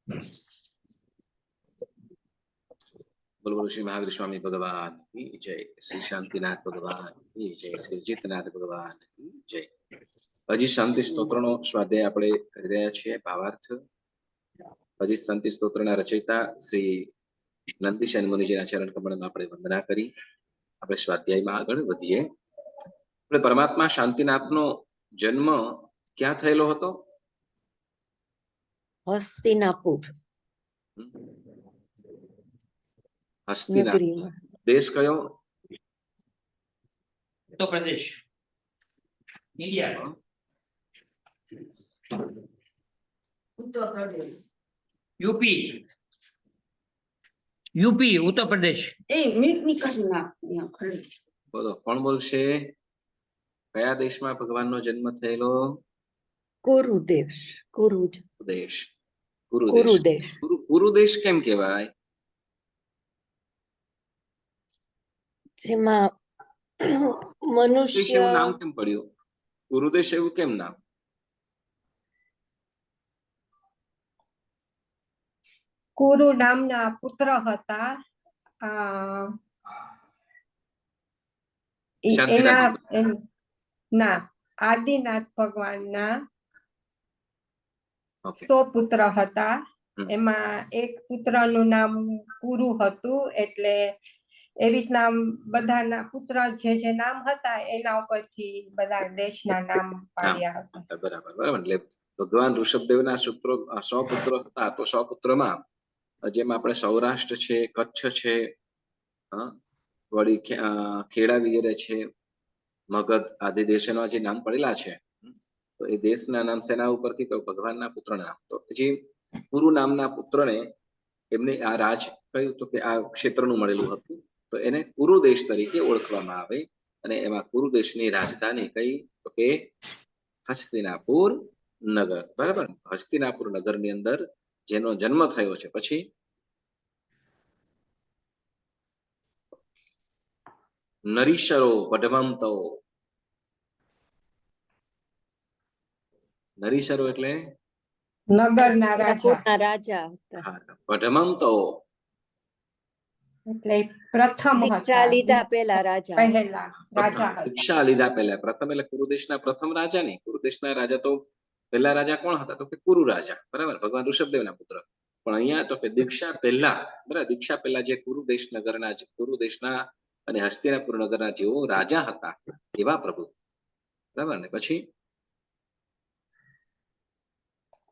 बोलो बोलो श्री महावीर स्वामी भगवान की जय, श्री शांतिनाथ भगवान की जय, श्री जितनाथ भगवान की जय। हजी शांति स्त्रोत्रનો સ્વાધ્યાય આપણે કરી રહ્યા છીએ। ભાવાર્થ હજી શાંતિ સ્ત્રોત્રના રચયિતા શ્રી નંદીશયન મુનિજીના ચરણ કમળમાં આપણે વંદના કરી આપણે સ્વાધ્યાયમાં આગળ વધીએ। આપણે પરમાત્મા શાંતિનાથનો જન્મ ક્યાં થયેલો હતો? હસ્તિનાપુર। હસ્તિનાથ દેશ કયો? Uttar Pradesh, India. Uttar Pradesh, UP, UP, Uttar Pradesh. બોલો કોણ બોલશે? કયા દેશમાં ભગવાનનો જન્મ થયેલો? કુરુદેશ। દેશ કુરુદેશ। કુરુદેશ કેમ કહેવાય? જેમાં મનુષ્ય એવું નામ કેમ પડ્યું? કુરુદેશ એવું કેમ નામ? કુરુ નામના પુત્ર હતા। ના આદિનાથ ભગવાનના 100 પુત્ર હતા। એમાં એક પુત્રનું નામ કુરુ હતું, એટલે એવી રીતના બધાના પુત્ર જે નામ હતા એના ઉપરથી બધા દેશના નામ પાડ્યા હતા। બરાબર બરાબર। એટલે ભગવાન ઋષભદેવના 100 પુત્રો હતા, તો 100 પુત્રમાં જેમ આપણે સૌરાષ્ટ્ર છે, કચ્છ છે, વળી ખેડા વગેરે છે, મગધ આદિ દેશોના જે નામ પડેલા છે, તો એ દેશના નામ શેના ઉપરથી? તો ભગવાનના પુત્રના નામ। તો જે કુરુ નામના પુત્રને એમને આ રાજ કહ્યું તો કે આ ક્ષેત્રનું મળેલું હતું, તો એને કુરુ દેશ તરીકે ઓળખવામાં આવે। અને એમાં કુરુ દેશની રાજધાની કઈ? તો કે હસ્તિનાપુર નગર। બરાબર। હસ્તિનાપુર નગરની અંદર જેનો જન્મ થયો છે। પછી નરીશરો વઢવંતો। નરીશરો એટલે નગરના રાજા। વઢવંતો એટલે પ્રથમ દીક્ષા લીધા પહેલા રાજા। પહેલા રાજા હતા। દીક્ષા લીધા પહેલા પ્રથમ એટલે કુરુદેશના પ્રથમ રાજા નહીં। કુરુદેશના રાજા તો પહેલા રાજા કોણ હતા? તો કે કુરુ રાજા। બરાબર, ભગવાન ઋષભદેવના પુત્ર। પણ અહીંયા તો કે દીક્ષા પહેલા, બરાબર, દીક્ષા પહેલા જે કુરુદેશ નગરના કુરુદેશના અને હસ્તિનાપુર નગરના જેઓ રાજા હતા એવા પ્રભુ। બરાબર ને? પછી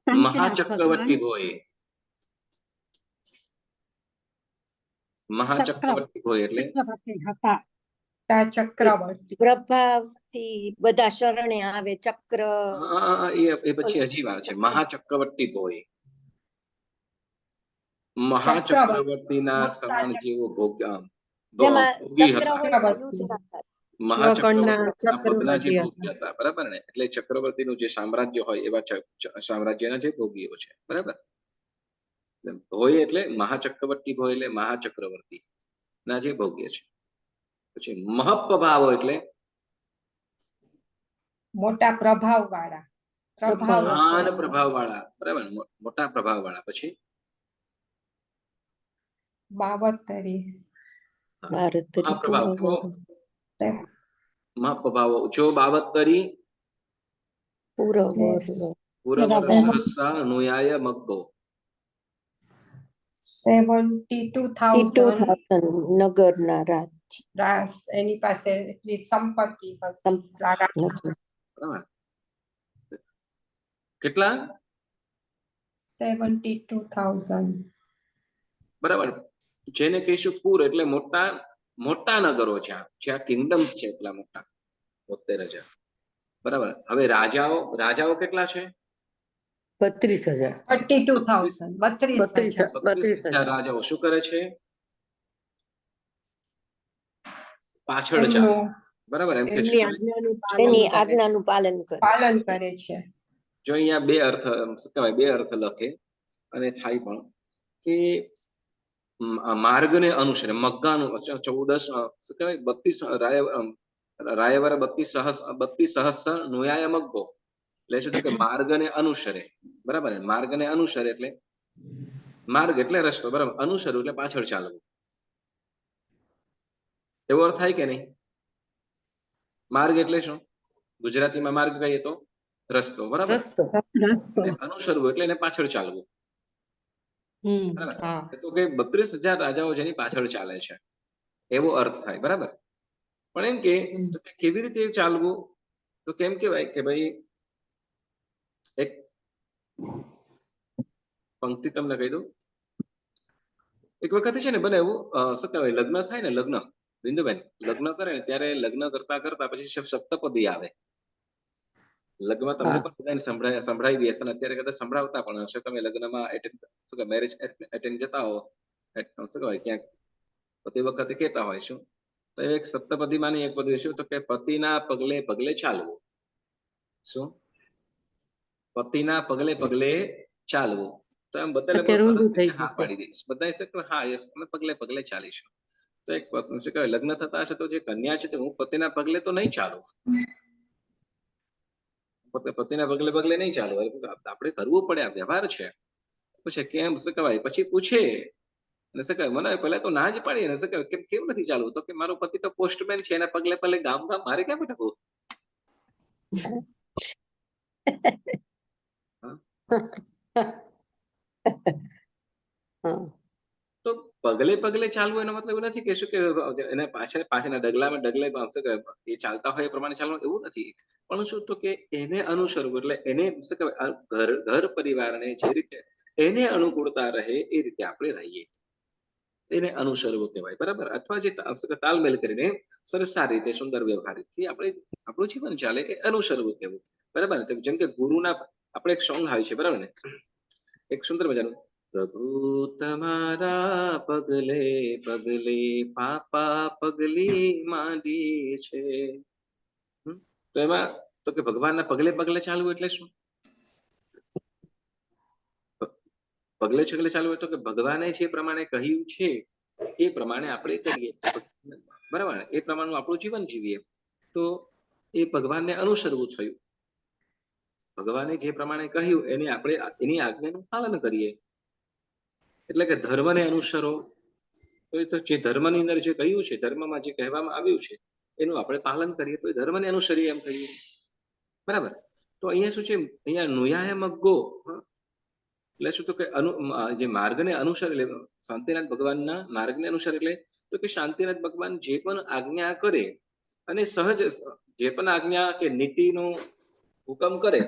મહાચક્રવર્તી હોય। મહાચક્રવર્તી હોય એટલે ચક્રવર્તી પ્રભાવથી બધા શરણે આવે। ચક્ર એ પછી હજી વાર છે। મહાચક્રવર્તી હોય, મહાચક્રવર્તીના સમાન જેવો ભોગી હતા। મહાચક્રવર્તીના પદના જે ભોગી હતા। બરાબર ને? એટલે ચક્રવર્તીનું જે સામ્રાજ્ય હોય એવા સામ્રાજ્યના જે ભોગીઓ છે। બરાબર। હોય એટલે મહાચક્રવર્તી હોય એટલે મહાચક્રવર્તી ના જે ભોગ્ય છે। પછી મહપ્રભાવ એટલે મોટા પ્રભાવ વાળા। મહાન પ્રભાવ વાળા। બરાબર, મોટા પ્રભાવ વાળા। પછી બાવતરી મહાપ્રભાવ જો બાવતરી પુરવર નુયાય મગ્ગો। 72,000 નગરના રાજ। એની પાસે એટલી સંપત્તિ કેટલા? 72,000। બરાબર। જેને કહીશું પુર એટલે મોટા મોટા નગરો, જ્યાં કિંગડમ્સ છે એટલા મોટા 72,000। બરાબર। હવે રાજાઓ કેટલા છે? 32,000। 32,000 રાજાઓ શું કરે છે? પાછળ ચાલે। બરાબર, એમ કે એની આજ્ઞાનું પાલન કરે છે। જો અહીંયા બે અર્થ શું કહેવાય, બે અર્થ લખે અને થાય પણ કે માર્ગને અનુસરે, મગ્ગાનું 14 શું કહેવાય 32 રાયવર 32 સહસ્ર નુયાય મગ્ગો એટલે શું કે માર્ગને અનુસરે। બરાબર, માર્ગને અનુસરે એટલે માર્ગ એટલે રસ્તો, બરાબર. અનુસરવું એટલે પાછળ ચાલવું. એવો અર્થ થાય કે નહીં? માર્ગ એટલે શું? ગુજરાતીમાં માર્ગ કહીએ તો રસ્તો, બરાબર. રસ્તો. અને અનુસરવું એટલે એને પાછળ ચાલવું, બરાબર. તો કે 32,000 રાજાઓ જેની પાછળ ચાલે છે એવો અર્થ થાય, બરાબર. પણ એમ કે તો કે કેવી રીતે ચાલવું? તો કેમ કહેવાય કે ભાઈ એક પંક્તિ તમને કહી દઉં. એક વખત છે ને બને એવું શું કહેવાય, લગ્ન થાય ને, લગ્ન, બિંદુબેન લગ્ન કરે ને ત્યારે લગ્ન કરતા કરતા પછી સપ્તપદી આવે. લગ્નમાં તમને પણ બધાને સંભળાવી હશે, અત્યારે કદાચ સંભળાવતા પણ હશે. તમે લગ્નમાં શું કે મેરેજ એટેન્ડ જતા હો, શું કહેવાય ક્યાંક, તો તે વખતે કહેતા હોય શું, તો એક સપ્તપદીમાંની એક પદી શું, તો કે પતિના પગલે પગલે ચાલવું. શું? પતિના પગલે પગલે ચાલવું. તો એમ બધાને બહુ સરસ રીતે હા પાડી દઈશ. બધા છે કે હા યસ, અમે પગલે પગલે ચાલીશું. તો એક શું કહેવાય લગ્ન થતા હશે તો જે કન્યા છે, હું પતિના પગલે તો નહીં ચાલું, પતિના પગલે પગલે નહીં ચાલુ, આપણે કરવું પડે, આ વ્યવહાર છે. પૂછે કેમ, શું કહેવાય, પછી પૂછે અને શું કહેવાય, મને પહેલા તો ના જ પાડી ને, શું કહેવાય કેમ નથી ચાલવું, તો કે મારો પતિ તો પોસ્ટમેન છે, એના પગલે પગલે ગામ ગામ મારે ક્યાં બેઠકવું. તો પગલે પગલે ચાલવું એનો મતલબ એવું નથી કે શું કે એને પાછળના ડગલામાં ડગલે શું કે એ ચાલતા હોય એ પ્રમાણે ચાલવું, એવું નથી. પણ શું તો કે એને અનુસરવું, એટલે એને શું કહેવાય ઘર પરિવારને જે રીતે એને અનુકૂળતા રહે એ રીતે આપણે રહીએ, એને અનુસરવું કહેવાય, બરાબર. અથવા જે તાલમેલ કરીને સરસ સારી રીતે સુંદર વ્યવહારિકથી આપણે આપણું જીવન ચાલે એ અનુસરવું કહેવું, બરાબર. જેમ કે ગુરુના આપણે એક સોંગ આવે છે, બરાબર ને, એક સુંદર મજાનું, પ્રભુ તમારા પગલે પગલે પાપા પગલી માંડી છે. તો એમાં તો કે ભગવાનના પગલે પગલે ચાલવું એટલે શું? પગલે છગલે ચાલવું એટલે કે ભગવાને જે પ્રમાણે કહ્યું છે એ પ્રમાણે આપણે કરીએ, બરાબર, એ પ્રમાણનું આપણું જીવન જીવીએ, તો એ ભગવાનને અનુસરવું થયું. ભગવાને જે પ્રમાણે કહ્યું એને આપણે એની આજ્ઞાનું પાલન કરીએ. એટલે કે ધર્મને અનુસરો, તો જે ધર્મની અંદર જે કહ્યું છે, ધર્મમાં જે કહેવામાં આવ્યું છે એનું આપણે પાલન કરીએ તો એ ધર્મને અનુસરીએ એમ કહીએ, બરાબર. તો અહીંયા શું છે, અહીંયા નુયાય મગ્ગો એટલે શું, તો કે જે માર્ગને અનુસરે, એટલે શાંતિનાથ ભગવાનના માર્ગને અનુસરે, એટલે તો કે શાંતિનાથ ભગવાન જે પણ આજ્ઞા કરે અને સહજ જે પણ આજ્ઞા કે નીતિનો હુકમ કરે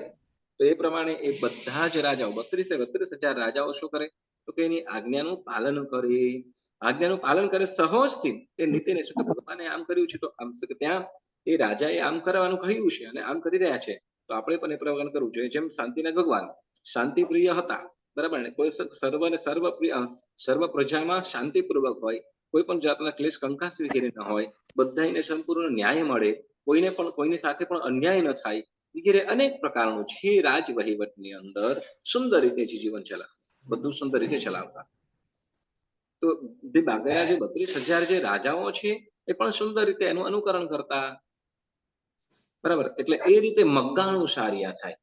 તો એ પ્રમાણે એ બધા જ રાજાઓ 32,000 રાજાઓ શું કરે, તો કે એની આજ્ઞાનું પાલન કરે. આજ્ઞાનું પાલન કરે સહજથી એ નીતિને, શું કે ભગવાને આમ કર્યું છે તો આમ શું કે ત્યાં એ રાજાએ આમ કરવાનું કહ્યું છે અને આમ કરી રહ્યા છે તો આપણે પણ એ પ્રમાણે કરવું જોઈએ. જેમ શાંતિનાથ ભગવાન શાંતિપ્રિય હતા, બરાબર ને, કોઈ સર્વ પ્રજામાં શાંતિપૂર્વક હોય, કોઈ પણ જાતના ક્લેશ કંકાસ વગેરે ન હોય, બધાને સંપૂર્ણ ન્યાય મળે, કોઈને પણ કોઈની સાથે પણ અન્યાય ન થાય વગેરે અનેક પ્રકારનું છે રાજ વહીવટની અંદર સુંદર રીતે જીવન ચલાવે, બધું સુંદર રીતે ચલાવતા. તો જે બાકીના જે 32,000 જે રાજાઓ છે એ પણ સુંદર રીતે એનું અનુકરણ કરતા, બરાબર. એટલે એ રીતે મગ્ગાનુસારિયા થાય.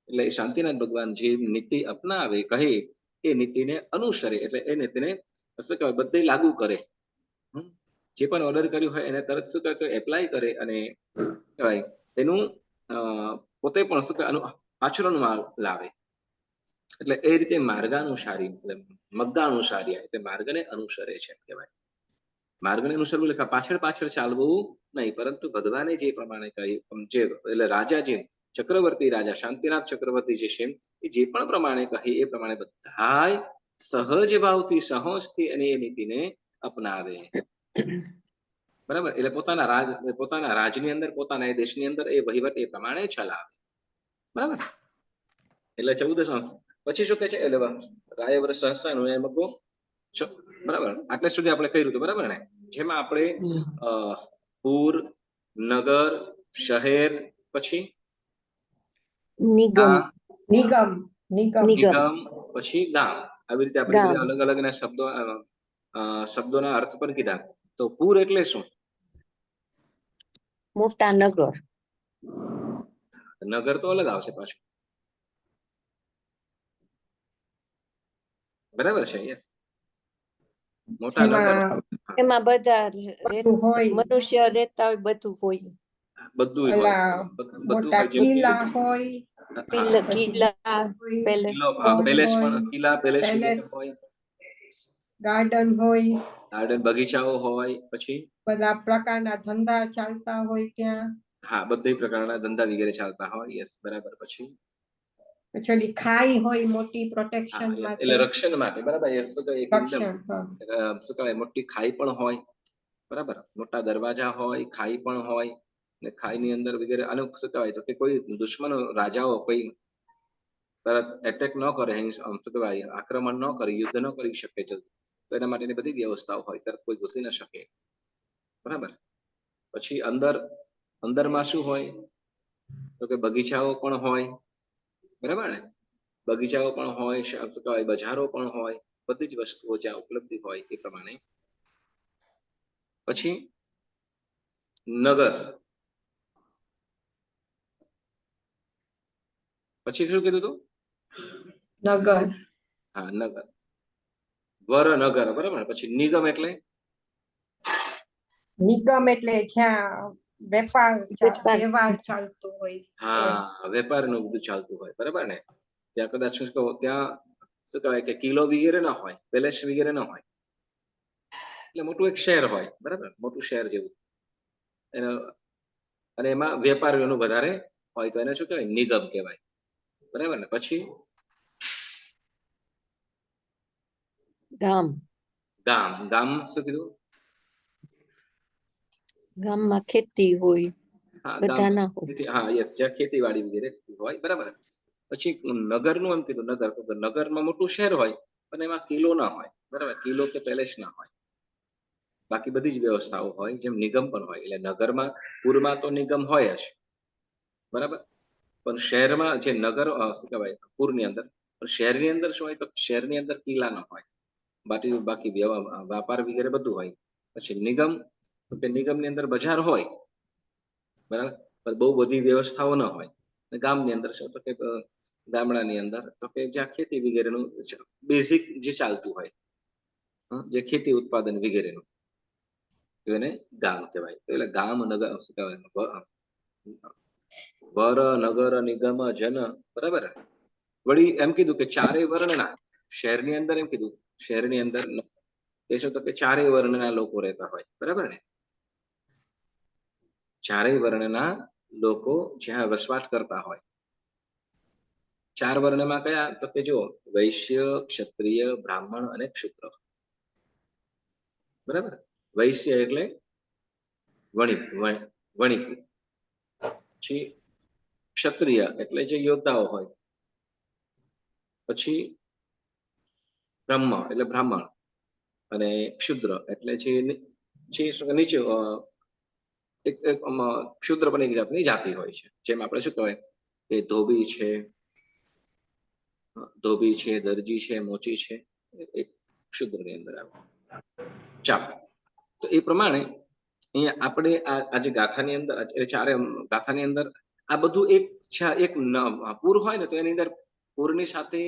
એટલે શાંતિનાથ ભગવાન જે નીતિ અપનાવે કહે એ નીતિને અનુસરે, એટલે એ નીતિને શું કહેવાય બધે લાગુ કરે. જે પણ ઓર્ડર કર્યું હોય એને તરત શું કહેવાય એપ્લાય કરે અને કહેવાય એનું પોતે પણ શું કહેવાય આચરણમાં લાવે. એટલે એ રીતે માર્ગાનુસારી, એટલે મગ્ગાનુસારિયા એટલે માર્ગને અનુસરે છે કહેવાય. માર્ગને અનુસરવું એટલે પાછળ પાછળ ચાલવું નહીં, પરંતુ ભગવાને જે પ્રમાણે કહ્યું, જે એટલે રાજા જે ચક્રવર્તી રાજા શાંતિનાથ ચક્રવર્તી જે છે એ જે પણ પ્રમાણે કહે એ પ્રમાણે બધા સહજ ભાવથી સહજથી અને એ નીતિને અપનાવે, બરાબર. એટલે પોતાના રાજની અંદર, પોતાના એ દેશની અંદર એ વહીવટ એ પ્રમાણે ચલાવે, બરાબર. એટલે 14 પછી શું કહે છે, એટલે રાય વર્ષ સહસ્રનો એમ કહો, બરાબર. આટલે સુધી આપણે કર્યું હતું, બરાબર ને, જેમાં આપણે પૂર, નગર, શહેર, પછી નિગમ, નિગમ, નિગમ, પછી ગામ, આવી રીતે આપણે બધા અલગ અલગ ના શબ્દોના અર્થ પણ કીધા. તો પૂર એટલે શું? મોટા નગર. નગર તો અલગ આવશે પાછું. બરાબર છે. યસ, મોટા નગર, જેમાં એમાં બધા બધું હોય મનુષ્ય રહેતા હોય બધું હોય. બધું હોય, પેલા બધું મોટા હોય. જેમ કે કિલ્લા હોય કિલ્લા પેલેસ પેલેસ હોય, પણ, કિલ્લા પેલેસ પેલેસ હોય, ગાર્ડન હોય, ગાર્ડન બગીચાઓ હોય, પછી બધા પ્રકારના ધંધા ચાલતા હોય ત્યાં, હા બધી પ્રકારના ધંધા વગેરે ચાલતા હોય. યસ, બરાબર. પછી પછી ઓલી ખાઈ હોય મોટી હા, પ્રોટેક્શન yes, માટે, એટલે રક્ષણ માટે, બરાબર. યસ, શું કહેવાય, એકદમ રક્ષણ. શું કહેવાય, મોટી ખાઈ પણ હોય, બરાબર, મોટા દરવાજા હોય, ખાઈ પણ હોય, ને ખાઈની અંદર વગેરે આનું શું કહેવાય, તો કે કોઈ દુશ્મન રાજાઓ કોઈ તરત એટેક ન કરે, શું કહેવાય, આક્રમણ ન કરે, યુદ્ધ ન કરી શકે, તો એના માટેની બધી વ્યવસ્થાઓ હોય, તરત કોઈ ઘૂસી ન શકે, બરાબર. પછી અંદરમાં શું હોય, તો કે બગીચાઓ પણ હોય, બરાબર ને, બગીચાઓ પણ હોય, શું કહેવાય, બજારો પણ હોય, બધી જ વસ્તુઓ જ્યાં ઉપલબ્ધ હોય એ પ્રમાણે. પછી નગર, પછી શું કીધું તું? નગર, હા, નગર, વરનગર, બરાબર. પછી નિગમ એટલે નિગમ એટલે જ્યાં વેપાર વેપાર. વ્યવહાર ચાલતો હોય. હા, વેપારનું બધું ચાલતું હોય, બરાબર ને. ત્યાં કદાચ શું કહો, ત્યાં શું કહેવાય કે કિલ્લો વગેરે ના હોય, પેલેસ વગેરે ના હોય, એટલે મોટું એક શહેર હોય, બરાબર, મોટું શહેર જેવું, એનો અને એમાં વેપારીઓનું વધારે હોય તો એને શું કહેવાય, નિગમ કહેવાય, બરાબર ને. પછી ગામ, ગામ, ગામ શું કીધું? ગામમાં ખેતી હોય, હા, ગામ, બધા ના હોય. હા, યસ, જ્યાં ખેતીવાડી વગેરે હોય, બરાબર. પછી નગરનું એમ કીધું, નગરમાં મોટું શહેર હોય પણ એમાં કિલ્લો ના હોય, બરાબર, કિલ્લો કે પેલેસ ના હોય, બાકી બધી જ વ્યવસ્થાઓ હોય, જેમ નિગમ પણ હોય. એટલે નગરમાં, પૂરમાં તો નિગમ હોય જ, બરાબર, પણ શહેરમાં જે નગર શું કહેવાય, પૂરની અંદર, પણ શહેરની અંદર શું હોય, તો શહેરની અંદર કિલ્લા ન હોય, બાકી વ્યાપાર વગેરે બધું હોય. પછી નિગમ, તો કે નિગમની અંદર બજાર હોય, બરાબર, પણ બહુ બધી વ્યવસ્થાઓ ન હોય. અને ગામની અંદર શું, તો કે ગામડાની અંદર તો કે જ્યાં ખેતી વગેરેનું બેઝિક જે ચાલતું હોય, જે ખેતી ઉત્પાદન વગેરેનું, તો એને ગામ કહેવાય. એટલે ગામ, નગર, શું કહેવાય, વર, નગર, નિગમ, જન, બરાબર. વળી એમ કીધું કે ચારેય વર્ણના, શહેરની અંદર એમ કીધું, શહેરની અંદર એ શું, તો કે ચારેય વર્ણના લોકો રહેતા હોય, બરાબર ને. ચારેય વર્ણના લોકો જ્યાં વસવાટ કરતા હોય. ચાર વર્ણમાં કયા, તો કે જો વૈશ્ય, ક્ષત્રિય, બ્રાહ્મણ અને ક્ષુદ્ર, બરાબર. વૈશ્ય એટલે વણિક, પછી ક્ષત્રિય એટલે જે યોદ્ધાઓ હોય, પછી બ્રહ્મ એટલે બ્રાહ્મણ, અને ક્ષુદ્ર એટલે જે નીચે એક ક્ષુદ્ર પણ એક જાતની જાતિ હોય છે. જેમ આપણે શું કહેવાય કે ધોબી છે, દરજી છે, મોચી છે, એક ક્ષુદ્રની અંદર આવે. ચાલો, તો એ પ્રમાણે અહીંયા આપણે આ જે ગાથાની અંદર, ચારે ગાથાની અંદર આ બધું એક પૂર હોય ને, તો એની અંદર પૂરની સાથે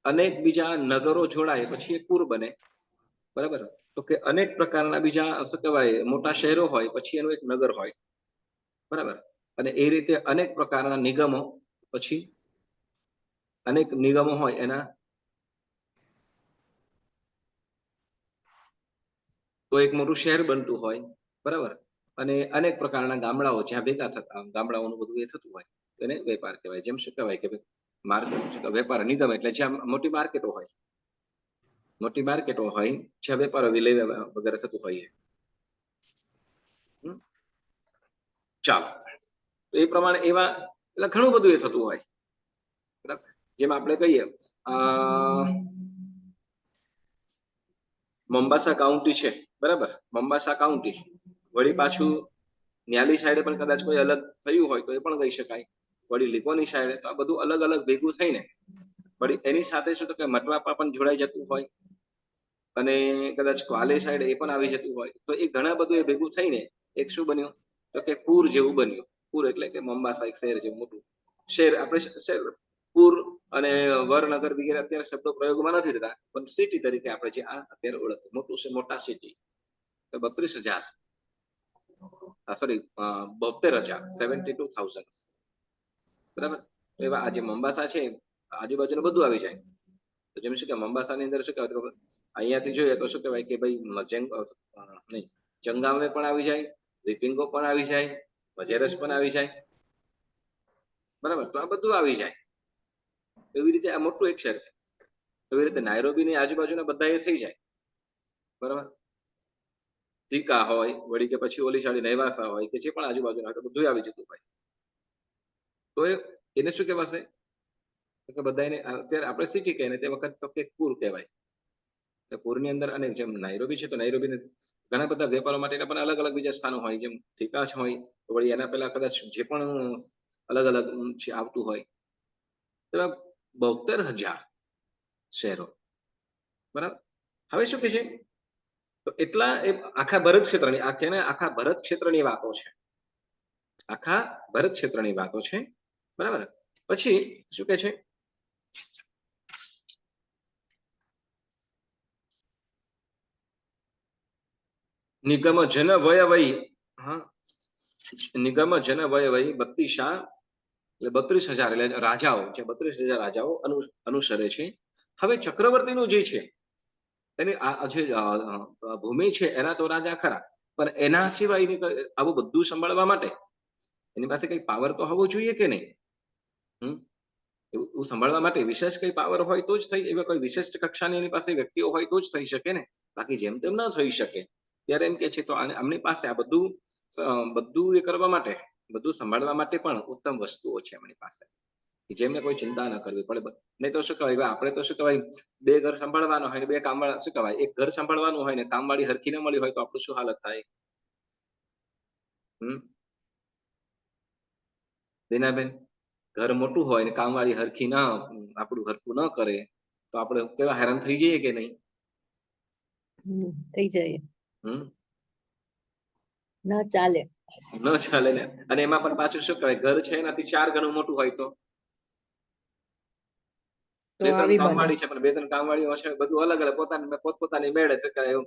અનેક બીજા નગરો જોડાય પછી એક પૂર બને, બરાબર. તો કે અનેક પ્રકારના બીજા શું કહેવાય, મોટા શહેરો હોય પછી એનું એક નગર હોય, બરાબર. અને એ રીતે અનેક પ્રકારના નિગમો, પછી અનેક નિગમો હોય એના તો એક મોટું શહેર બનતું હોય, બરાબર. અને અનેક પ્રકારના ગામડાઓ જ્યાં ભેગા થતા, ગામડાઓનું બધું એ થતું હોય, એને વેપાર કહેવાય. જેમ શું કહેવાય કે માર્કેટ, વેપાર, નિગમ એટલે જ્યાં મોટી માર્કેટો હોય, જ્યાં વેપારો વિલય વગેરે થતું હોય. ચાલો, તો એ પ્રમાણે એવા એટલે ઘણું બધું એ થતું હોય, બરાબર. જેમ આપણે કહીએ મોમ્બાસા કાઉન્ટી છે, બરાબર, મોમ્બાસા કાઉન્ટી, વળી પાછું ન્યાલી સાઈડે પણ કદાચ કોઈ અલગ થયું હોય તો એ પણ કહી શકાય, વળી લીકોની સાઈડે, તો આ બધું અલગ અલગ ભેગું થઈને વળી એની સાથે શું, તો કે મટવાપા પણ જોડાઈ જતું હોય, અને કદાચ ક્વાલે સાઈડ એ પણ આવી જતું હોય, તો એ ઘણા બધું એ ભેગું થઈને એક શું બન્યું, તો કે પૂર જેવું બન્યું. પૂર એટલે કે મોમ્બાસા એક શહેર જેવું મોટું શહેર, આપણે પૂર અને વરનગર વગેરે અત્યારે શબ્દો પ્રયોગમાં નથી થતા, પણ સિટી તરીકે આપણે જે આ અત્યારે ઓળખીએ મોટું છે, મોટા સિટી તો 32,000 સોરી 72,000 72,000 બરાબર. એવા આજે મોમ્બાસા છે આજુબાજુનું બધું આવી જાય. તો જેમ શું કે મોમ્બાસાની અંદર શું કહેવાય અહીંયાથી જોઈએ તો શું કહેવાય કે ભાઈ નહીં ચંગામે પણ આવી જાય, રિપિંગો પણ આવી જાય, મજેરસ પણ આવી જાય, બરાબર. તો આ બધું આવી જાય. એવી રીતે આ મોટું એક શહેર છે. એવી રીતે નાયરોબીની આજુબાજુના બધા એ થઈ જાય, બરાબર. ઝીકા હોય વળી કે પછી ઓલી સાડી નૈવાસા હોય કે જે પણ આજુબાજુના હોય બધું આવી જતું હોય. તો એને શું કહેવાશે કે બધાને અત્યારે આપણે સિટી કહે ને તે વખત તો કે પૂર કહેવાય. પૂરની અંદર અને જેમ નાયરોબી છે તો નાયરોબીને ઘણા બધા વેપારો માટેના પણ અલગ અલગ બીજા સ્થાનો હોય, જેમ ઝીકાશ હોય તો વળી એના પહેલા કદાચ જે પણ અલગ અલગ આવતું હોય. એવા 72,000 શહેરો, બરાબર. હવે શું કે છે તો એટલા એ આખા ભરત ક્ષેત્રની આખા ભરત ક્ષેત્રની વાતો છે, આખા ભરત ક્ષેત્રની વાતો છે, બરાબર. પછી શું કે છે નિગમ જન વય વય, હા નિગમ જન વય વય 32 એટલે 32,000 એટલે રાજાઓ જે 32,000 રાજાઓ અનુસરે છે. હવે ચક્રવર્તીનું જે છે એની આ જે ભૂમિ છે એના તો રાજા ખરા, પણ એના સિવાયની આવું બધું સંભાળવા માટે એની પાસે કઈ પાવર તો હોવો જોઈએ કે નહીં? એવું સંભાળવા માટે વિશેષ કઈ પાવર હોય તો જ થઈ, એવા કોઈ વિશિષ્ટ કક્ષાની એની પાસે વ્યક્તિઓ હોય તો જ થઈ શકે ને, બાકી જેમ તેમ ન થઈ શકે. ત્યારે એમ કે છે તો આમની પાસે આ બધું એ કરવા માટે, બધું સંભાળવા માટે પણ ઉત્તમ વસ્તુઓ છે એમની પાસે, જેમને કોઈ ચિંતા ન કરવી પડે. નહીં તો શું કહેવાય આપણે તો શું કહેવાય 2 ઘર સંભાળવાના હોય ને 2 કામવાળા, શું કહેવાય 1 ઘર સંભાળવાનું હોય ને કામવાળી હરખી ન મળી હોય તો આપણું શું હાલત થાય? દીનાબેન, ઘર મોટું હોય ને કામવાળી હરખી ના આપણું હરખું ન કરે તો આપણે કેવા હેરાન થઈ જઈએ કે નહીં? થઈ જાય, હમ ન ચાલે, ન ચાલે ને. અને એમાં પણ પાછું શું કહેવાય ઘર છે એનાથી 4 ગણું મોટું હોય તો 2-3 કામવાળી છે પણ 2-3 કામવાળીઓ છે, બધું અલગ અલગ પોતપોતાની મેળે છે. એવું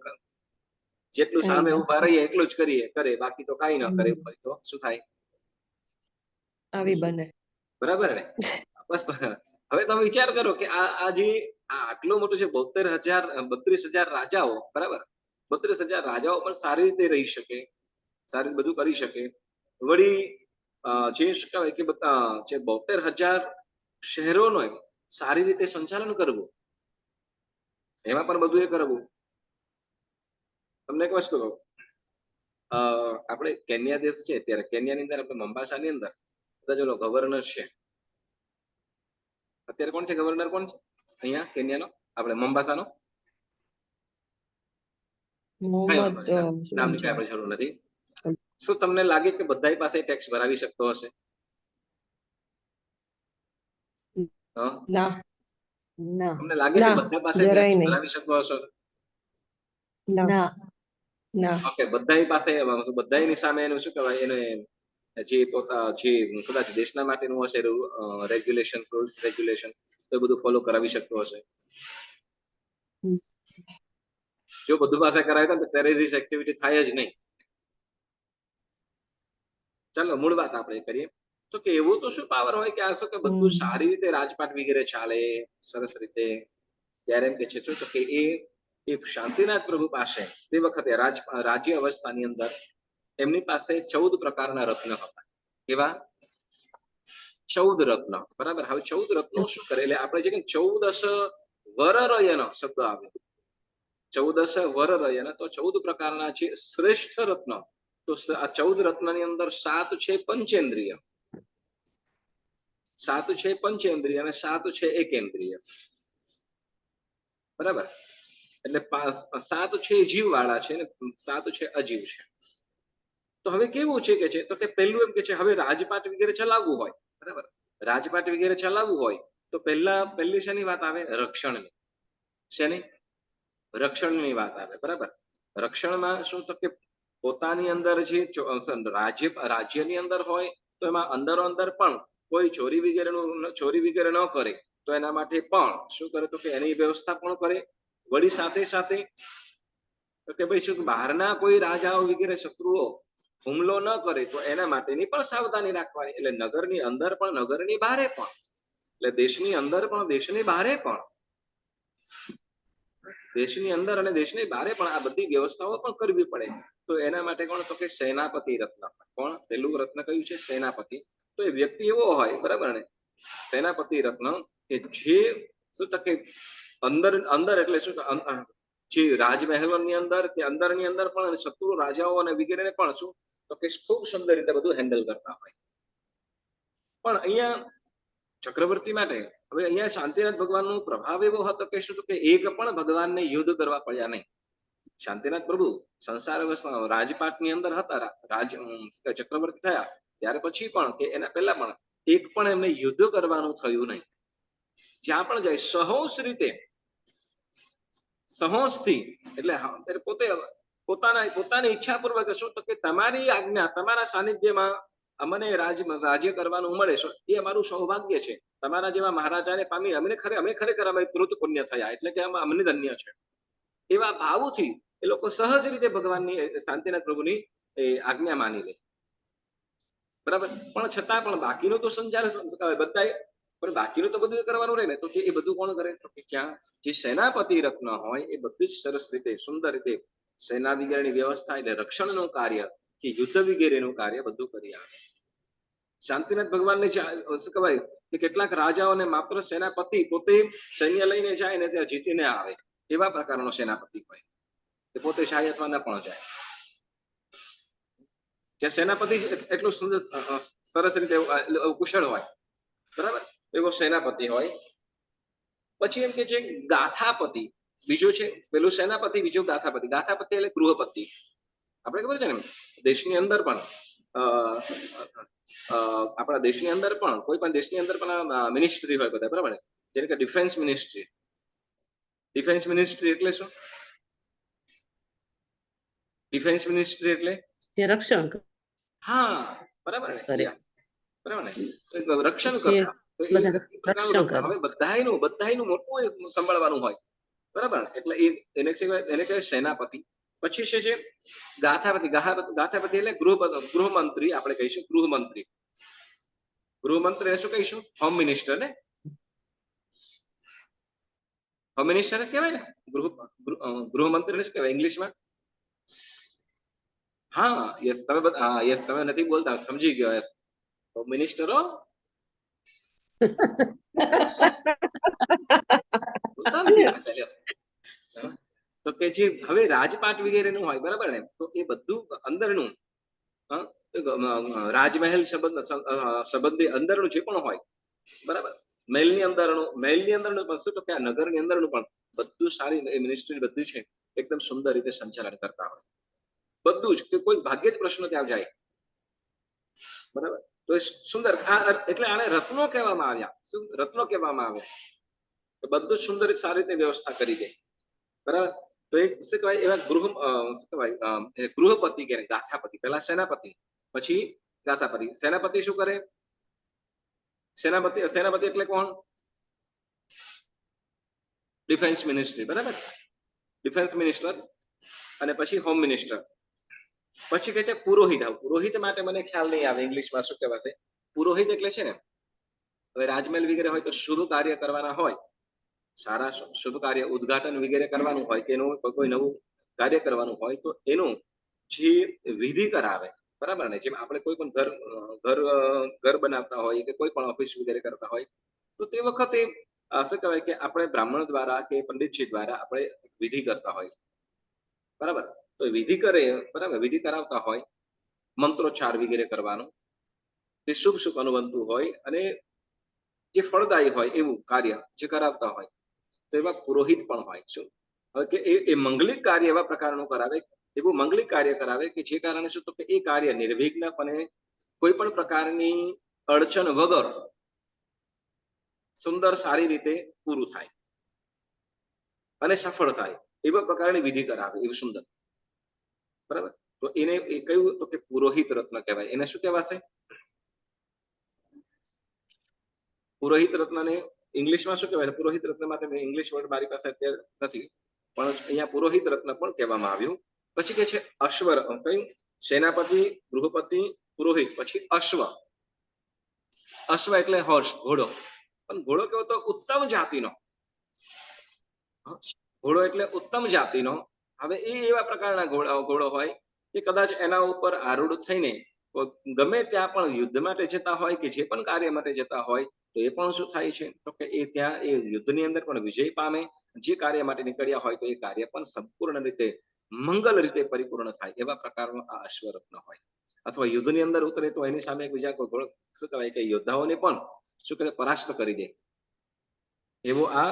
જેટલું સામે ઉભા રહીએ એટલું જ કરે, બાકી તો કાંઈ ન કરે હોય તો શું થાય? આવી બને, બરાબર ને. બસ હવે તમે વિચાર કરો કે આ જે આટલું મોટું છે 32,000 રાજાઓ, બરાબર. 32,000 રાજાઓ પણ સારી રીતે રહી શકે, સારી બધું કરી શકે. વળી જે શું કહેવાય કે જે 72,000 શહેરોનો સારી રીતે સંચાલન કરવું, એમાં પણ બધું એ કરવું. તમને એક વસ્તુ કહું, આપણે કેન્યા દેશ છે અત્યારે કેન્યાની અંદર આપણે મોમ્બાસાની અંદર બધા જો ગવર્નર છે અત્યારે કોણ છે ગવર્નર? કોણ છે અહીંયા કેન્યાનો, આપણે મોમ્બાસાનો? નામની કઈ આપણે જરૂર નથી. શું તમને લાગે કે બધા પાસે ટેક્સ ભરાવી શકતો હશે? તમને લાગે છે બધા પાસે ટેક્સ ભરાવી શકતો હશે? ઓકે, બધા પાસે, બધાની સામે એનું શું કહેવાય એને જે કદાચ દેશના માટેનું હશે રેગ્યુલેશન, રૂલ્સ રેગ્યુલેશન, તો એ બધું ફોલો કરાવી શકતો હશે. જો બધું પાસે કરાવે તો ટેરરિસ્ટ એક્ટિવિટી થાય જ નહીં. ચાલો મૂળ વાત આપણે કરીએ તો કે એવું તો શું પાવર હોય કે આ શું કે બધું સારી રીતે રાજપાટ વગેરે ચાલે સરસ રીતે. ત્યારે એમ કે છે શું તો કે એ શાંતિનાથ પ્રભુ પાસે તે વખતે રાજ્ય અવસ્થાની અંદર એમની પાસે 14 પ્રકારના રત્ન હતા. કેવા? 14 રત્ન, બરાબર. હવે 14 રત્નો શું કરે? એટલે આપણે જે 14 વરરયન શબ્દ આવ્યો, 14 વરરયન, તો 14 પ્રકારના છે શ્રેષ્ઠ રત્ન. તો આ 14 રત્નની અંદર 7 છે પંચેન્દ્રિય, 7 છે પંચેન્દ્રિય અને 7 છે એકેન્દ્રિય, બરાબર. એટલે 7 છે જીવ વાળા છે ને 7 છે અજીવ છે. તો હવે કેવું છે કે તો કે પહેલું એમ કે છે હવે રાજપાટ વગેરે ચલાવવું હોય, બરાબર. રાજપાટ વગેરે ચલાવવું હોય તો પહેલી શેની વાત આવે? રક્ષણની. શેની? રક્ષણની વાત આવે, બરાબર. રક્ષણમાં શું તો કે પોતાની અંદર જે રાજ્યની અંદર હોય તો એમાં અંદરો અંદર પણ કોઈ ચોરી વગેરે ન કરે તો એના માટે પણ શું કરે તો કે એની વ્યવસ્થા પણ કરે. વળી સાથે સાથે તો કે ભાઈ શું બહારના કોઈ રાજાઓ વગેરે શત્રુઓ હુમલો ન કરે તો એના માટેની પણ સાવધાની રાખવાની. એટલે નગરની અંદર પણ નગરની બહારે પણ, એટલે દેશની અંદર પણ દેશની બહારે પણ, દેશની અંદર અને દેશની બહારે પણ આ બધી વ્યવસ્થાઓ પણ કરવી પડે. તો એના માટે કોણ તો કે સેનાપતિ રત્ન. કોણ પેલું રત્ન કયું છે? સેનાપતિ. તો એ વ્યક્તિ એવો હોય, બરાબર ને, સેનાપતિ રત્ન કે જે શું તો કે અંદર અંદર એટલે શું જે રાજમહેલોની અંદર કે અંદરની અંદર પણ શત્રુ રાજાઓ અને વગેરેને પણ શું તો કે ખૂબ સુંદર રીતે બધું હેન્ડલ કરતા હોય. પણ અહીંયા ચક્રવર્તી માટે હવે અહીંયા શાંતિનાથ ભગવાનનો પ્રભાવ એવો હતો કે શું કે એક પણ ભગવાનને યુદ્ધ કરવા પડ્યા નહીં. શાંતિનાથ પ્રભુ સંસાર રાજપાટની અંદર હતા, રાજ ચક્રવર્તી થયા ત્યારે પછી પણ કે એના પહેલા પણ એક પણ એમને યુદ્ધ કરવાનું થયું નહીં. જ્યાં પણ જાય સહોશ રીતે, સહોશથી, એટલે પોતે પોતાની ઈચ્છાપૂર્વક શું તો કે તમારી આજ્ઞા, તમારા સાનિધ્યમાં અમને રાજ્ય કરવાનું મળે એ અમારું સૌભાગ્ય છે. તમારા જેવા મહારાજાને પામી અમે ખરેખર અમે કૃત પુણ્ય થયા, એટલે કે અમને ધન્ય છે. એવા ભાવથી એ લોકો સહજ રીતે ભગવાનની શાંતિનાથ પ્રભુની આજ્ઞા માની લે. બરાબર. પણ છતાં પણ બાકીનું તો સંચાર બધાય, પણ બાકીનું તો બધું કરવાનું રહે ને. તો એ બધું કોણ કરે તો કે ક્યાં જે સેનાપતિ રત્ન હોય એ બધું જ સરસ રીતે સુંદર રીતે સેના વગેરેની વ્યવસ્થા એટલે રક્ષણનું કાર્ય કે યુદ્ધ વગેરેનું કાર્ય બધું કરી આવે. શાંતિનાથ ભગવાનને શું કહેવાય કે કેટલાક રાજાઓને માત્ર સેનાપતિ પોતે સૈન્ય લઈને જાય ને ત્યાં જીતીને આવે એવા પ્રકારનો સેનાપતિ હોય. એ પોતે શાહી અથવા ન પણ જાય. જ્યાં સેનાપતિ એટલું સુંદર સરસ રીતે કુશળ હોય, બરાબર, એવો સેનાપતિ હોય. પછી એમ કે છે ગાથાપતિ, બીજું છે પેલું સેનાપતિ, બીજું ગાથાપતિ. ગાથાપતિ એટલે ગૃહપતિ. આપણે ખબર છે ને દેશની અંદર પણ આપણા દેશની અંદર પણ કોઈ પણ દેશની અંદર પણ મિનિસ્ટ્રી હોય બધા, બરાબર. જેને કે ડિફેન્સ મિનિસ્ટ્રી. ડિફેન્સ મિનિસ્ટ્રી એટલે શું? ડિફેન્સ મિનિસ્ટ્રી એટલે રક્ષણ. હા, બરાબર ને, બરાબર ને, રક્ષણ કરતા. હવે બધાયનું મોટું સંભાળવાનું હોય, બરાબર. એટલે એને કહેવાય સેનાપતિ. પછી છે ગાથાપતિ. ગાથાપતિ એટલે ગૃહમંત્રી આપણે કહીશું. ગૃહમંત્રી. ગૃહમંત્રી શું કહીશું? હોમ મિનિસ્ટર ને. હોમ મિનિસ્ટર કહેવાય ને. ગૃહમંત્રી શું કહેવાય ઇંગ્લિશમાં? હા, યસ. તમે નથી બોલતા, સમજી ગયો. યસ, હોમ મિનિસ્ટરો. તો કે જે હવે રાજપાટ વગેરેનું હોય, બરાબર ને, તો એ બધું અંદરનું રાજમહેલ સંબંધી અંદરનું જે પણ હોય, બરાબર, મહેલની અંદરનું વસ્તુ તો કે આ નગરની અંદરનું પણ બધું સારી મિનિસ્ટ્રી બધું છે એકદમ સુંદર રીતે સંચાલન કરતા હોય. બધું જ કે કોઈ ભાગ્યે જ પ્રશ્ન ત્યાં જાય, બરાબર. તો એ સુંદર, એટલે આને રત્નો કહેવામાં આવ્યા. શું રત્નો કહેવામાં આવ્યા? તો બધું જ સુંદર સારી રીતે વ્યવસ્થા કરી દે, બરાબર. તો એક શું કહેવાય એવા શું કહેવાય ગૃહપતિ કે ગાથાપતિ. પહેલા સેનાપતિ, પછી ગાથાપતિ. સેનાપતિ શું કરે? સેનાપતિ એટલે કોણ? ડિફેન્સ મિનિસ્ટ્રી, બરાબર. Defence minister. અને પછી હોમ મિનિસ્ટર. પછી કે છે પુરોહિત. પુરોહિત માટે મને ખ્યાલ નહીં આવે ઇંગ્લિશમાં શું કહેવાશે. પુરોહિત એટલે છે ને, હવે રાજમહેલ વગેરે હોય તો શુભ કાર્ય કરવાના હોય, સારા શુભ કાર્ય ઉદ્ઘાટન વગેરે કરવાનું હોય કે એનું કોઈ નવું કાર્ય કરવાનું હોય તો એનું જે વિધિ કરાવે, બરાબર ને. જેમ આપણે કોઈ પણ ઘર બનાવતા હોય કે કોઈ પણ ઓફિસ વગેરે કરતા હોય તો તે વખતે શું કહેવાય કે આપણે બ્રાહ્મણ દ્વારા કે પંડિતજી દ્વારા આપણે વિધિ કરતા હોય, બરાબર. તો વિધિ કરે, બરાબર, વિધિ કરાવતા હોય, મંત્રોચ્ચાર વગેરે કરવાનું, તે શુભ અનુબંધતું હોય અને જે ફળદાયી હોય એવું કાર્ય જે કરાવતા હોય તો એવા પુરોહિત પણ હોય. શું હવે કે એ મંગલિક કાર્ય એવા પ્રકારનું કરાવે, એવું મંગલિક કાર્ય કરાવે કે જે કારણે શું તો કે એ કાર્ય નિર્વિઘ્નપણે કોઈ પણ પ્રકારની અડચણ વગર સુંદર સારી રીતે પૂરું થાય અને સફળ થાય એવા પ્રકારની વિધિ કરાવે, એવું સુંદર, બરાબર. તો એને એ કયું તો કે પુરોહિત રત્ન કહેવાય. એને શું કહેવાશે? પુરોહિત રત્નને ઇંગ્લિશમાં શું કહેવાય પુરોહિત રત્ન માટે ઇંગ્લિશ વર્ડ મારી પાસે અત્યારે નથી, પણ અહીંયા પુરોહિત રત્ન પણ કહેવામાં આવ્યું. પછી કે છે અશ્વ કયું? સેનાપતિ, ગૃહપતિ, પુરોહિત, પછી અશ્વ. અશ્વ એટલે હોર્સ, ઘોડો. પણ ઘોડો કેવો તો ઉત્તમ જાતિનો. ઘોડો એટલે ઉત્તમ જાતિનો. હવે એ એવા પ્રકારના ઘોડો હોય કે કદાચ એના ઉપર આરૂઢ થઈને ગમે ત્યાં પણ યુદ્ધ માટે જતા હોય કે જે પણ કાર્ય માટે જતા હોય તો એ પણ શું થાય છે તો કે એ ત્યાં એ યુદ્ધની અંદર પણ વિજય પામે. જે કાર્ય માટે નીકળ્યા હોય તો એ કાર્ય પણ સંપૂર્ણ રીતે મંગલ રીતે પરિપૂર્ણ થાય એવા પ્રકારનો આ અશ્વરત્ન હોય. અથવા યુદ્ધની અંદર ઉતરે તો એની સામે બીજા કોઈ ઘોડો શું કહેવાય કે યોદ્ધાઓને પણ શું કહેવાય પરાસ્ત કરી દે એવો આ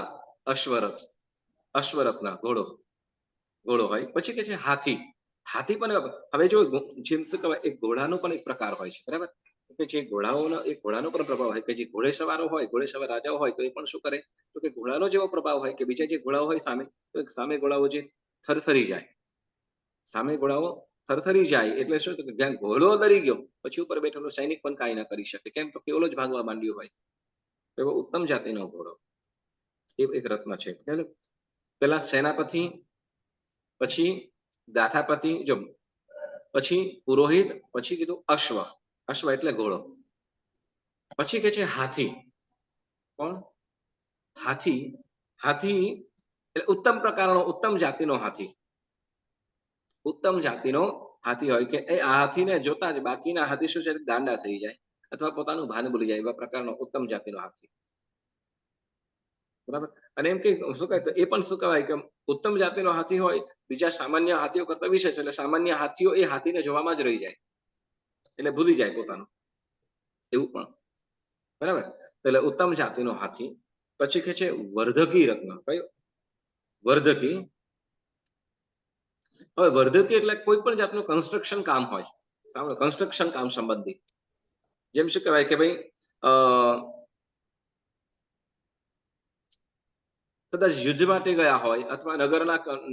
અશ્વરત્ન ઘોડો હોય. પછી કે છે હાથી. હાથી પણ હવે જો જેમ શું કહેવાય એક ઘોડાનો પણ એક પ્રકાર હોય છે, બરાબર? કે જે ઘોડાઓનો એક ઘોડાનો પણ પ્રભાવ હોય કે જે ઘોડે સવારો હોય, ઘોડે સવાર રાજાઓ હોય તો એ પણ શું કરે તો કે ઘોડાનો જેવો પ્રભાવ હોય કે બીજા જે ઘોડાઓ હોય સામે તો સામે ઘોડાઓ જે થરથરી જાય. સામે ઘોડાઓ થરથરી જાય એટલે શું કે જ્યાં ઘોડો ડરી ગયો પછી ઉપર બેઠેલો સૈનિક પણ કાંઈ ના કરી શકે. કેમ તો કે ઓલો જ ભાગવા માંડ્યો હોય. એવો ઉત્તમ જાતિનો ઘોડો એ એક રત્ન છે. પેલા સેનાપતિ, પછી ગાથાપતિ, જો પછી પુરોહિત, પછી કીધું અશ્વ. અશ્વ એટલે ઘોડો. પછી કે છે હાથી. કોણ? હાથી. હાથી એટલે ઉત્તમ પ્રકારનો ઉત્તમ જાતિનો હાથી. ઉત્તમ જાતિનો હાથી હોય કે એ હાથીને જોતા જ બાકીના હાથી શું છે ગાંડા થઈ જાય અથવા પોતાનું ભાન ભૂલી જાય એવા પ્રકારનો ઉત્તમ જાતિનો હાથી. બરાબર? અને એમ કે શું કહે એ પણ શું કહેવાય કે ઉત્તમ જાતિનો હાથી હોય બીજા સામાન્ય હાથીઓ કરતા વિશેષ. એટલે સામાન્ય હાથીઓ એ હાથીને જોવામાં જ રહી જાય એટલે ભૂલી જાય પોતાનું એવું પણ. બરાબર? એટલે ઉત્તમ જાતિનો હાથી. પછી કે છે વર્ધકી રત્ન. કયો? વર્ધકી. હવે વર્ધકી એટલે કોઈ પણ જાતનું કન્સ્ટ્રક્શન કામ હોય, કન્સ્ટ્રક્શન કામ સંબંધી. જેમ શું કહેવાય કે ભાઈ કદાચ યુદ્ધ માટે ગયા હોય અથવા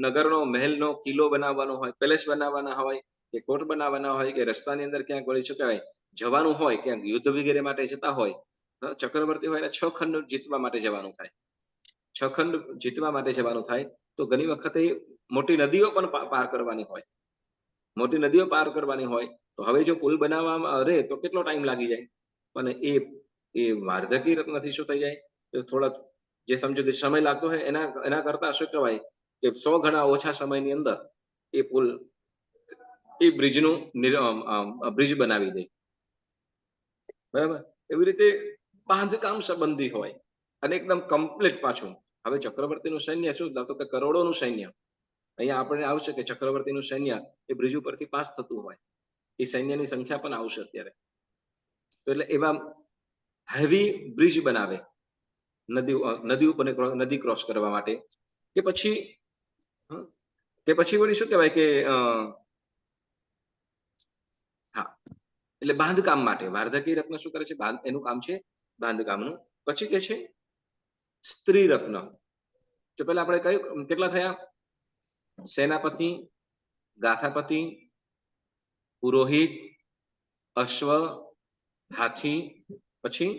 નગરનો મહેલનો કિલ્લો બનાવવાનો હોય, પેલેસ બનાવવાના હોય કે કોર્ટ બનાવવાના હોય કે રસ્તાની અંદર ક્યાંક વળી શું કહેવાય જવાનું હોય, ક્યાંક યુદ્ધ વગેરે માટે જતા હોય, ચક્રવર્તી હોય 6 ખંડ જીતવા માટે જવાનું થાય. 6 ખંડ જીતવા માટે જવાનું થાય તો ઘણી વખતે મોટી નદીઓ પણ પાર કરવાની હોય. મોટી નદીઓ પાર કરવાની હોય તો હવે જો પુલ બનાવવામાં રહે તો કેટલો ટાઈમ લાગી જાય. અને એ વાર્ધકી રત્નથી શું થઈ જાય તો થોડાક જે સમજો કે સમય લાગતો હોય એના કરતા શું કહેવાય કે 100 ગણા ઓછા સમયની અંદર એ પુલ એ બ્રિજ બનાવી દે. બરાબર? એવી રીતે બાંધકામ સંબંધી હોય અને એકદમ કમ્પ્લીટ પાછું. હવે ચક્રવર્તીનું સૈન્ય શું તો કે કરોડોનું સૈન્ય. અહીંયા આપણે આવશે કે ચક્રવર્તીનું સૈન્ય એ બ્રિજ ઉપરથી પાસ થતું હોય. એ સૈન્યની સંખ્યા પણ આવશે અત્યારે. તો એટલે એવા હેવી બ્રિજ બનાવે નદી ઉપર નદી ક્રોસ કરવા માટે કે પછી વળી શું કહેવાય કે હા એટલે બાંધકામ માટે વાર્ધકી રત્ન શું કરે છે એનું કામ છે બાંધકામનું. પછી કે છે સ્ત્રી રત્ન. તો પેલા આપણે કયું કેટલા થયા? સેનાપતિ, ગાથાપતિ, પુરોહિત, અશ્વ, હાથી, પછી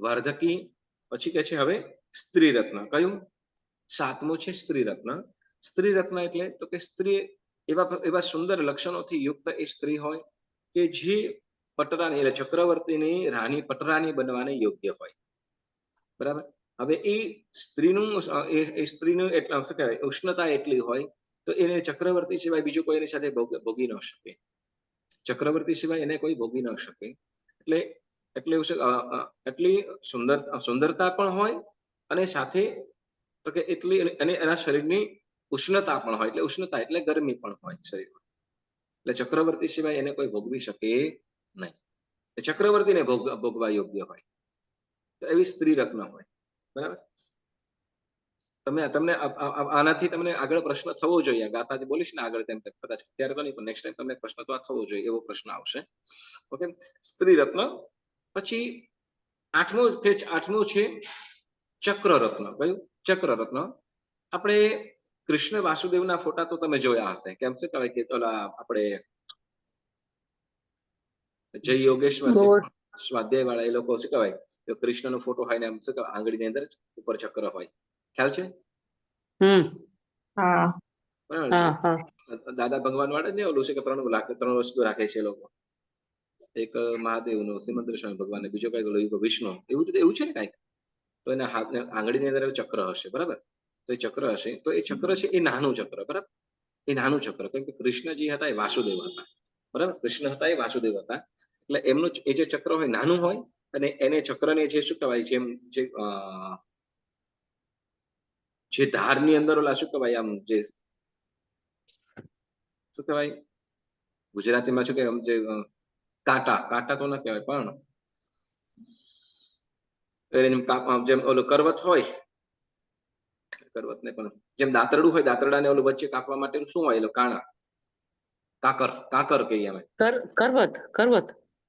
વાર્ધકી, પછી કે છે હવે સ્ત્રી રત્ન. કયું? 7મું છે સ્ત્રી રત્ન. સ્ત્રી રત્ન એટલે તો કે સ્ત્રી એવા સુંદર લક્ષણોથી યુક્ત એ સ્ત્રી હોય કે જે પટરાની એટલે ચક્રવર્તીની રાણી પટરાની બનવાને યોગ્ય હોય. બરાબર? હવે એ સ્ત્રીનું એટલા શું કહેવાય ઉષ્ણતા એટલી હોય તો એને ચક્રવર્તી સિવાય બીજું કોઈ એની સાથે ભોગી ન શકે. ચક્રવર્તી સિવાય એને કોઈ ભોગી ન શકે. એટલી સુંદરતા પણ હોય અને સાથે તો કે એટલી અને એના શરીરની ઉષ્ણતા પણ હોય. એટલે ઉષ્ણતા એટલે ગરમી પણ હોય શરીરમાં. એટલે ચક્રવર્તી સિવાય એને કોઈ ભોગવી શકે નહીં. ચક્રવર્તીને ભોગવા યોગ્ય હોય તો એવી સ્ત્રી રત્ન હોય. બરાબર? તમને આનાથી તમને આગળ પ્રશ્ન થવો જોઈએ. ગાથાથી બોલીશ ને આગળ તેમ કદાચ અત્યારે તો નહીં પણ નેક્સ્ટ ટાઈમ તમને પ્રશ્ન તો આ થવો જોઈએ એવો પ્રશ્ન આવશે. ઓકે? સ્ત્રી રત્ન. પછી 8મું છે ચક્ર રત્ન. કયું? ચક્ર રત્ન. આપણે કૃષ્ણ વાસુદેવના ફોટા તો તમે જોયા હશે. કેમ શું કહેવાય કે ઓલા આપણે જય યોગેશ્વર સ્વાધ્યાય વાળા એ લોકો શું કહેવાય તો કૃષ્ણનો ફોટો હોય ને આમ શું કહેવાય, આંગળીની અંદર ઉપર ચક્ર હોય, ખ્યાલ છે? હા બરાબર છે. દાદા ભગવાન વાળે ને ઓલું છે કે ત્રણ વસ્તુ રાખે છે એ લોકો, એક મહાદેવનું, શ્રીમંત સ્વામી ભગવાન, બીજો કઈ વિષ્ણુ, એવું છે ને કઈક. તો એના હાથને આંગળીની અંદર ચક્ર હશે, બરાબર? તો એ ચક્ર હશે, તો એ ચક્ર છે એ નાનું ચક્ર, બરાબર? એ નાનું ચક્ર, કેમ કે કૃષ્ણજી હતા એ વાસુદેવ હતા, બરાબર? કૃષ્ણ હતા એ વાસુદેવ હતા, એટલે એમનું એ જે ચક્ર હોય નાનું હોય, અને એને ચક્રને જે શું કહેવાય, જે ધારની અંદર ઓલા શું કહેવાય, આમ જે શું કહેવાય ગુજરાતીમાં શું કહેવાય, જે કાંટા તો ના કહેવાય, પણ જેમ ઓલું કરવત હોય, કરવત ને પણ જેમ દાંતરડું હોય, દાંતરડાને ઓલું વચ્ચે કાપવા માટે શું હોય, કાકર કહીએ અમે. કરવત.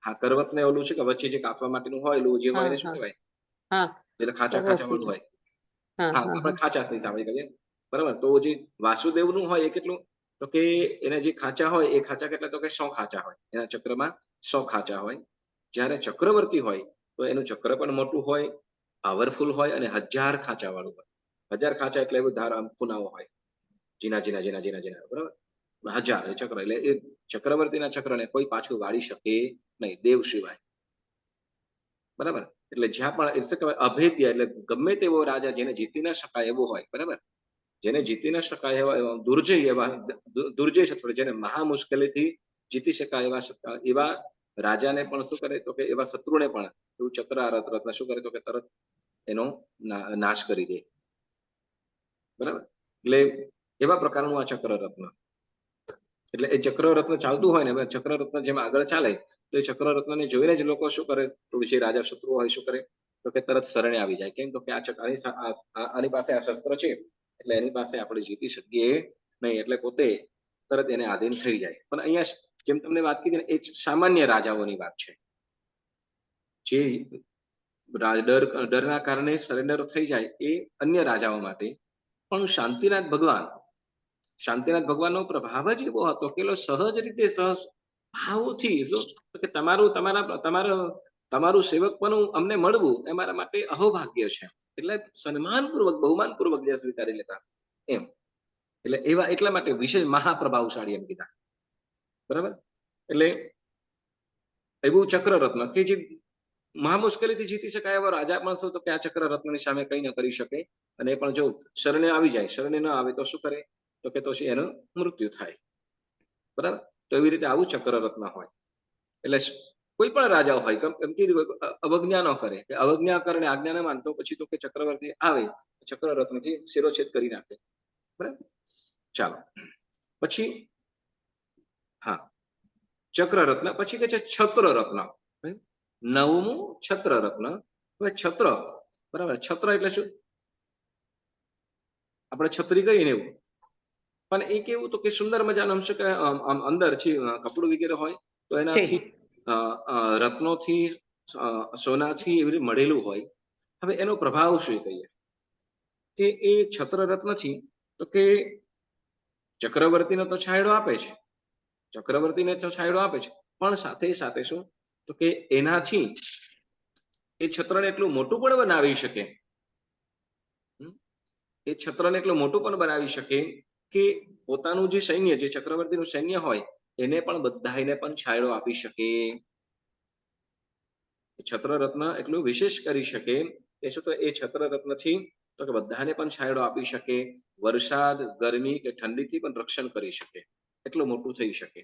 હા, કરવત ને ઓલું છે કે વચ્ચે જે કાપવા માટેનું હોય, એલું જે હોય એને શું કહેવાય? એટલે ખાચા વાળું હોય. હા, આપણે ખાચા સાંભળી કરીએ, બરાબર? તો જે વાસુદેવ નું હોય એ કેટલું, તો કે એના જે ખાંચા હોય એ ખાંચા કેટલા, તો કે 100 ખાંચા હોય, એના ચક્રમાં 100 ખાંચા હોય. જ્યારે ચક્રવર્તી હોય તો એનું ચક્ર પણ મોટું હોય, પાવરફુલ હોય, અને 1000 ખાંચા વાળું હોય. 1000 ખાંચા એટલે એવું ધાર ખૂનાઓ હોય, જીના, બરાબર? 1000 ચક્ર, એટલે એ ચક્રવર્તીના ચક્રને કોઈ પાછું વાળી શકે નહીં, દેવ સિવાય, બરાબર? એટલે જ્યાં પણ એટલે કહેવાય અભેદ્ય, એટલે ગમે તેવો રાજા જેને જીતી ન શકાય એવો હોય, બરાબર? જેને જીતી ન શકાય એવા દુર્જય શત્રુ, જેને મહા મુશ્કેલીથી જીતી શકાય એવા રાજાને પણ શું કરે, તો કે એવા શત્રુને પણ એવું ચક્ર રત્ન શું કરે, તો કે તરત એનો નાશ કરી દે, બરાબર? એટલે એવા પ્રકારનું આ ચક્ર રત્ન. એટલે એ ચક્ર રત્ન ચાલતું હોય ને, ચક્ર રત્ન જેમ આગળ ચાલે તો એ ચક્ર રત્નને જોઈને જ લોકો શું કરે, તો જે રાજા શત્રુ હોય શું કરે, તો કે તરત શરણે આવી જાય. કેમ? તો કે આની પાસે આ શસ્ત્ર છે, એટલે એની પાસે આપણે જીતી શકીએ નહીં, એટલે પોતે તરત એને આધીન થઈ જાય. પણ અહીંયા જેમ તમને વાત કીધી ને, એ સામાન્ય રાજાઓની વાત છે, જે ડરના કારણે સરેન્ડર થઈ જાય, એ અન્ય રાજાઓ માટે. પણ શાંતિનાથ ભગવાનનો પ્રભાવ જ એવો હતો કે સહજ રીતે, સહજ ભાવથી કે તમારું સેવકપણું અમને મળવું એ મારા માટે અહોભાગ્ય છે, એટલે સન્માનપૂર્વક, બહુમાનપૂર્વક જે સ્વીકારી લેતા એમ. એટલે એટલા માટે વિશેષ મહાપ્રભાવશાળી એમ કીધા, બરાબર? એટલે એવું ચક્ર રત્ન કે જે મહા મુશ્કેલીથી જીતી શકાય એવો રાજા પણ શું, તો કે આ ચક્ર રત્નની સામે કઈ ન કરી શકે, અને એ પણ જો શરણે આવી જાય, શરણે ન આવે તો શું કરે, તો કે તો એનું મૃત્યુ થાય, બરાબર? તો એવી રીતે આવું ચક્ર રત્ન હોય. એટલે કોઈ પણ રાજા હોય, એમ કીધું અવજ્ઞા ન કરે, કે અવજ્ઞા કરે આજ્ઞા ન માનતો, પછી તો કે ચક્રવર્તી આવે, ચક્ર રત્નથી શિરોછેદ કરી નાખે, બરાબર? ચાલો પછી, હા, ચક્ર રત્ન પછી કે છે છત્ર રત્ન. 9મું છત્ર રત્ન. હવે છત્ર, બરાબર? છત્ર એટલે શું? આપણે છત્રી કહીએ ને એવું, પણ એ કેવું, તો કે સુંદર મજાનું શું કે અંદર છે કપડું વગેરે હોય, તો એનાથી રત્નોથી, સોનાથી એવી રીતે મળેલું હોય. હવે એનો પ્રભાવ શું કહીએ, કે એ છત્ર રત્ન છે, તો કે ચક્રવર્તીનો તો છાંયડો આપે છે, ચક્રવર્તીને તો છાંયડો આપે છે, પણ સાથે સાથે શું, તો કે એનાથી એ છત્રને એટલું મોટું પણ બનાવી શકે, એ છત્રને એટલું મોટું પણ બનાવી શકે કે પોતાનું જે સૈન્ય, જે ચક્રવર્તીનું સૈન્ય હોય, એને પણ બધાને પણ છાંયડો આપી શકે. છત્ર રત્ન એટલું વિશેષ કરી શકે કે શું, તો એ છત્ર રત્નથી તો કે બધાને પણ છાંયડો આપી શકે, વરસાદ, ગરમી કે ઠંડીથી પણ રક્ષણ કરી શકે, એટલું મોટું થઈ શકે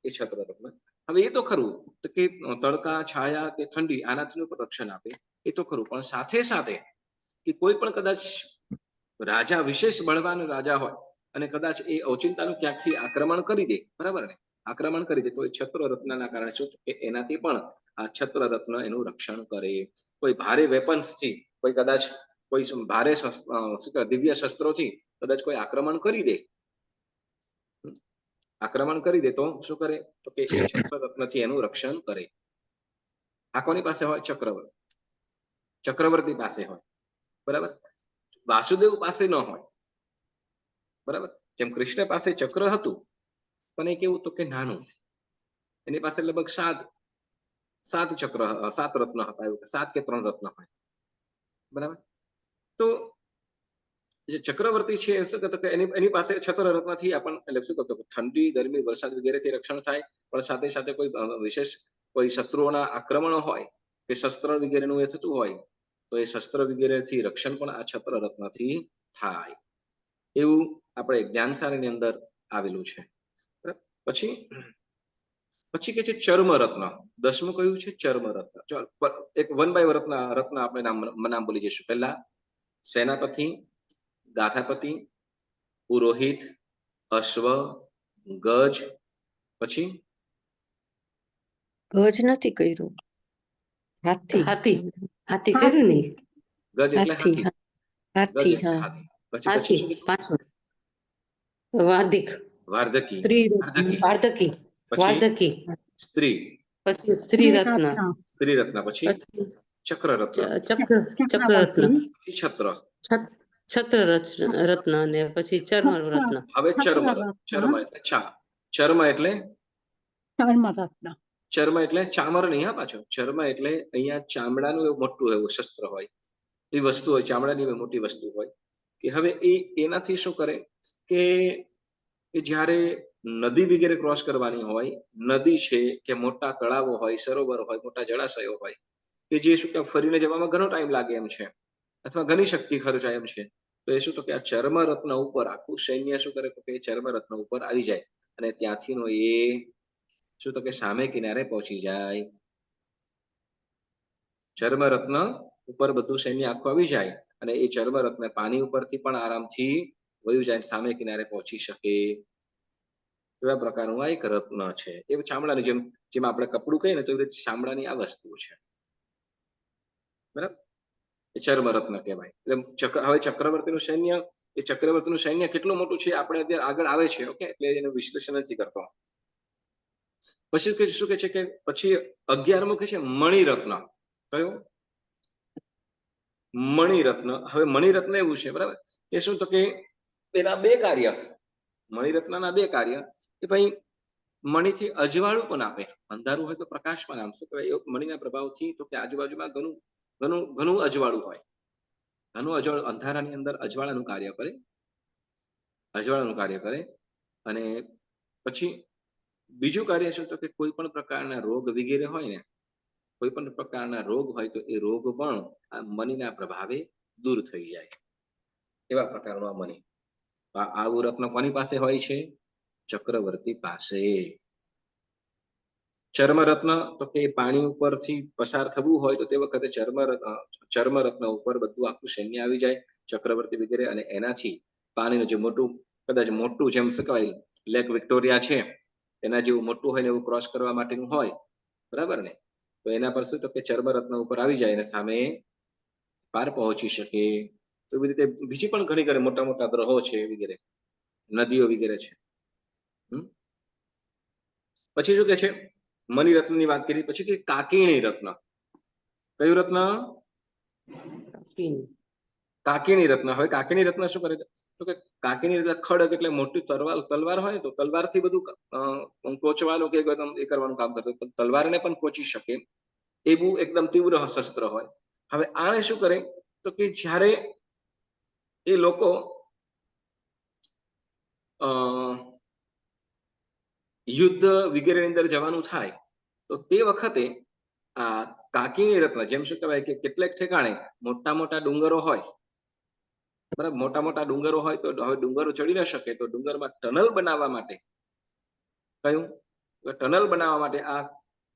એ છત્ર રત્ન. હવે એ તો ખરું, તો કે તડકા, છાયા કે ઠંડી આનાથી પણ રક્ષણ આપે, એ તો ખરું, પણ સાથે સાથે કે કોઈ પણ કદાચ રાજા, વિશેષ બળવાન રાજા હોય, અને કદાચ એ ઓચિંતાનું ક્યાંકથી આક્રમણ કરી દે, બરાબર ને? આક્રમણ કરી દે તો એ છત્ર રત્નના કારણે શું, કે એનાથી પણ આ છત્ર રત્ન એનું રક્ષણ કરે. કોઈ ભારે વેપન્સથી, કોઈ કદાચ કોઈ ભારે દિવ્ય શસ્ત્રોથી કદાચ કોઈ આક્રમણ કરી દે તો શું કરે, તો કે એ છત્ર રત્નથી એનું રક્ષણ કરે. આ કોની પાસે હોય? ચક્રવર્તી પાસે હોય, બરાબર? વાસુદેવ પાસે ન હોય, બરાબર? જેમ કૃષ્ણ પાસે ચક્ર હતું, પણ એ કેવું, તો કે નાનું, એની પાસે લગભગ 7 ચક્ર 7 રત્ન હતા, એવું 7 કે 3 રત્ન હોય, બરાબર. તો જે ચક્રવર્તી છે શું કહેતો કે એની પાસે છત્ર રત્નથી આપણને એટલે શું કહેતો ઠંડી, ગરમી, વરસાદ વગેરેથી રક્ષણ થાય, પણ સાથે સાથે કોઈ વિશેષ કોઈ શત્રુઓના આક્રમણો હોય કે શસ્ત્ર વગેરેનું એ થતું હોય તો એ શસ્ત્ર વગેરેથી રક્ષણ પણ આ છત્ર રત્નથી થાય, એવું આપણે જ્ઞાનસારની અંદર આવેલું છે. પછી પછી કે છે ચર્મ રત્ન. 10મું કયું છે? ચર્મ રત્ન. ચાલો એક 1 બાય રત્ન આપણે નામ બોલી જઈશું. પહેલા સેનાપતિ, ગાથાપતિ, પુરોહિત, અશ્વ, ગજ, પછી ગજ નથી કર્યું. હાથી. હાથી હાથી કર્યું ને ગજ એટલે હાથી. હાથી. હાથી. ગજ એટલે હા. હાથી. પછી હાથી શું કીધું? પાછું વાર્ધિક વાર્ધકી. વાર્ધકી વાર્ધકી પછી વાર્ધકી સ્ત્રી. પછી સ્ત્રી રત્ન સ્ત્રી રત્ન. પછી પછી ચક્ર રત્ન. ચક્ર રત્ન પછી છત્ર. છત્ર રત્ન અને પછી ચર્મ રત્ન. હવે ચર્મ. ચર્મ એટલે ચર્મ એટલે ચર્મ એટલે ચામર નહીં, હા પાછો. ચર્મ એટલે અહીંયા ચામડાનું એવું મોટું એવું શસ્ત્ર હોય, એ વસ્તુ હોય, ચામડાની મોટી વસ્તુ હોય કે હવે એનાથી શું કરે કે જ્યારે નદી વગેરે ક્રોસ કરવાની હોય, નદી છે કે મોટા તળાવો હોય, સરોવર હોય, મોટા જળાશયો હોય કે જે શું કે ફરીને જવામાં ઘણો ટાઈમ લાગે એમ છે અથવા ઘણી શક્તિ ખર્ચાય એમ છે, તો એ શું તો કે આ ચર્મ રત્ન ઉપર આખું સૈન્ય શું કરે કે ચર્મ રત્ન ઉપર આવી જાય અને ત્યાંથી નો એ શું તો કે સામે કિનારે પહોંચી જાય. ચર્મ રત્ન ઉપર બધું સૈન્ય આખું આવી જાય અને એ ચર્મ રત્ન પાણી ઉપરથી પણ આરામથી વયું જાય, સામે કિનારે પહોંચી શકે એવા પ્રકારનું આ એક રત્ન છે. એ ચામડાની જેમ આપણે કપડું કહીએ ને તો એવી રીતે ચામડાની આ વસ્તુ છે, બરાબર. એ ચર્મ રત્ન કહેવાય. એટલે હવે ચક્રવર્તીનું સૈન્ય કેટલું મોટું છે આપણે અત્યારે આગળ આવે છે, ઓકે, એટલે એનું વિશ્લેષણ નથી કરતો. પછી શું કે છે કે પછી 11મું કે છે મણિરત્ન. કયું? મણિરત્ન. હવે મણિરત્ન એવું છે, બરાબર, કે શું તો કે એના 2 કાર્ય. મણિરત્નના 2 કાર્ય કે ભાઈ મણિથી અજવાળું પણ આપે, અંધારું હોય તો પ્રકાશ પણ આમ શું કહેવાય મણિના પ્રભાવથી તો કે આજુબાજુમાં ઘણું અજવાળું હોય, ઘણું અજવાળું અંધારાની અંદર અજવાળાનું કાર્ય કરે. અને પછી બીજું કાર્ય શું તો કે કોઈ પણ પ્રકારના રોગ વગેરે હોય ને, કોઈ પણ પ્રકારના રોગ હોય તો એ રોગ પણ આ મણિના પ્રભાવે દૂર થઈ જાય, એવા પ્રકારનું આ મણિ. આવું રત્ન કોની પાસે હોય છે? ચક્રવર્તી પાસે. ચર્મ રત્ન તો કે પાણી ઉપરથી પસાર થવું હોય તો તે વખતે ચર્મ રત્ન ઉપર બધું આખું સૈન્ય આવી જાય, ચક્રવર્તી વગેરે, અને એનાથી પાણીનું જે કદાચ મોટું જેમ શું કહેવાય લેક વિક્ટોરિયા છે એના જેવું મોટું હોય ને એવું ક્રોસ કરવા માટેનું હોય, બરાબર ને, તો એના પર શું તો કે ચર્મ રત્ન ઉપર આવી જાય અને સામે પાર પહોંચી શકે. તો એવી રીતે બીજી પણ ઘણી મોટા મોટા ગ્રહો છે વગેરે, નદીઓ વગેરે છે. પછી શું કે છે મણિરત્નની વાત કરી, પછી કે કાકીણી રત્ન. કયું રત્ન? કાકીણી રત્ન. હવે કાકીણી રત્ન શું કરે તો કે કાકીણી રત્ન ખડગ એટલે મોટી તલવાર હોય ને તો તલવારથી બધું કોચવાનું કે એ કરવાનું કામ કરતો, તલવારને પણ કોચી શકે એવું એકદમ તીવ્ર શસ્ત્ર હોય. હવે આને શું કરે તો કે જ્યારે એ લોકો યુદ્ધ વગેરેની અંદર જવાનું થાય તો તે વખતે આ કાકીણી રત્ન, જેમ શું કહેવાય કે કેટલાક ઠેકાણે મોટા મોટા ડુંગરો હોય, બરાબર, મોટા મોટા ડુંગરો હોય તો હવે ડુંગરો ચડી ન શકે તો ડુંગરમાં ટનલ બનાવવા માટે ટનલ બનાવવા માટે આ